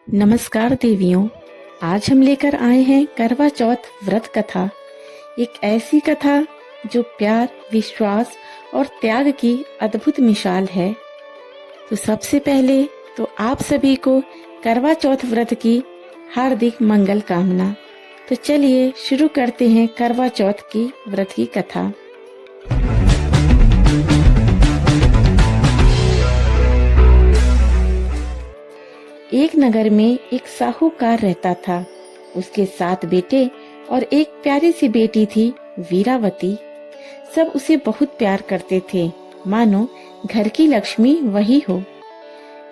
नमस्कार देवियों। आज हम लेकर आए हैं करवा चौथ व्रत कथा। एक ऐसी कथा जो प्यार, विश्वास और त्याग की अद्भुत मिसाल है। तो सबसे पहले तो आप सभी को करवा चौथ व्रत की हार्दिक मंगल कामना। तो चलिए शुरू करते हैं करवा चौथ की व्रत की कथा। एक नगर में एक साहूकार रहता था। उसके 7 बेटे और एक प्यारी सी बेटी थी, वीरावती। सब उसे बहुत प्यार करते थे, मानो घर की लक्ष्मी वही हो।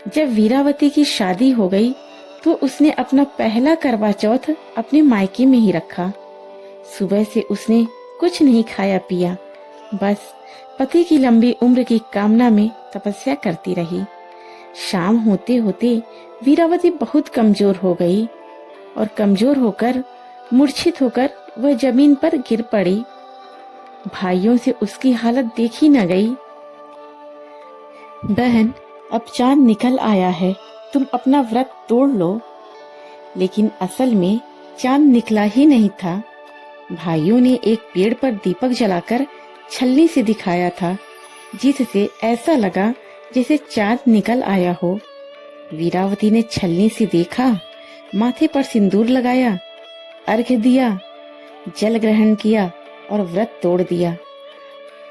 जब वीरावती की शादी हो गई तो उसने अपना पहला करवा चौथ अपने मायके में ही रखा। सुबह से उसने कुछ नहीं खाया पिया, बस पति की लंबी उम्र की कामना में तपस्या करती रही। शाम होते होते वीरावती बहुत कमजोर हो गई और कमजोर होकर मूर्छित होकर वह जमीन पर गिर पड़ी। भाइयों से उसकी हालत देखी न गई। बहन, अब चांद निकल आया है, तुम अपना व्रत तोड़ लो। लेकिन असल में चांद निकला ही नहीं था। भाइयों ने एक पेड़ पर दीपक जलाकर छलनी से दिखाया था, जिससे ऐसा लगा जैसे चांद निकल आया हो। वीरावती ने छलनी से देखा, माथे पर सिंदूर लगाया, अर्घ्य दिया, जल ग्रहण किया और व्रत तोड़ दिया।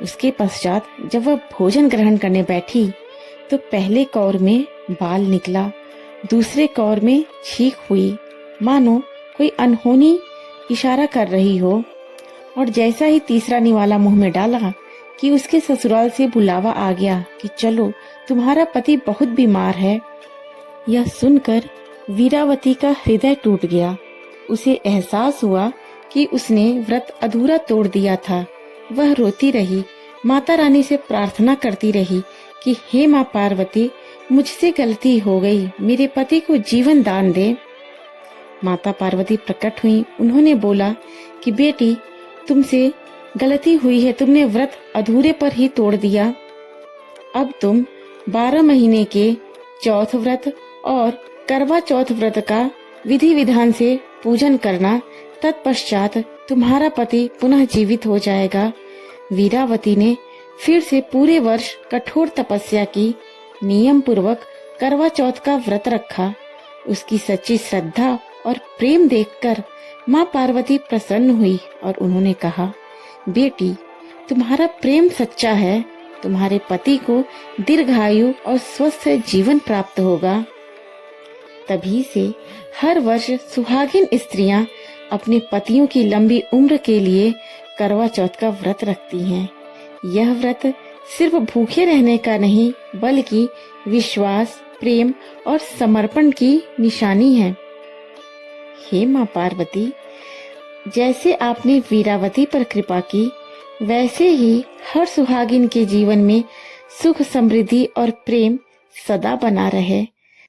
उसके पश्चात जब वह भोजन ग्रहण करने बैठी तो पहले कौर में बाल निकला, दूसरे कौर में छींक हुई, मानो कोई अनहोनी इशारा कर रही हो। और जैसा ही तीसरा निवाला मुंह में डाला कि उसके ससुराल से बुलावा आ गया कि चलो, तुम्हारा पति बहुत बीमार है। यह सुनकर वीरावती का हृदय टूट गया। उसे एहसास हुआ कि उसने व्रत अधूरा तोड़ दिया था। वह रोती रही, माता रानी से प्रार्थना करती रही कि हे माँ पार्वती, मुझसे गलती हो गई, मेरे पति को जीवन दान दे। माता पार्वती प्रकट हुई। उन्होंने बोला कि बेटी, तुमसे गलती हुई है, तुमने व्रत अधूरे पर ही तोड़ दिया। अब तुम 12 महीने के चौथ व्रत और करवा चौथ व्रत का विधि विधान से पूजन करना, तत्पश्चात तुम्हारा पति पुनः जीवित हो जाएगा। वीरावती ने फिर से पूरे वर्ष कठोर तपस्या की, नियम पूर्वक करवा चौथ का व्रत रखा। उसकी सच्ची श्रद्धा और प्रेम देखकर माँ पार्वती प्रसन्न हुई और उन्होंने कहा, बेटी, तुम्हारा प्रेम सच्चा है, तुम्हारे पति को दीर्घायु और स्वस्थ जीवन प्राप्त होगा। तभी से हर वर्ष सुहागिन स्त्रियां अपने पतियों की लंबी उम्र के लिए करवा चौथ का व्रत रखती हैं। यह व्रत सिर्फ भूखे रहने का नहीं, बल्कि विश्वास, प्रेम और समर्पण की निशानी है। हे माँ पार्वती, जैसे आपने वीरावती पर कृपा की, वैसे ही हर सुहागिन के जीवन में सुख, समृद्धि और प्रेम सदा बना रहे।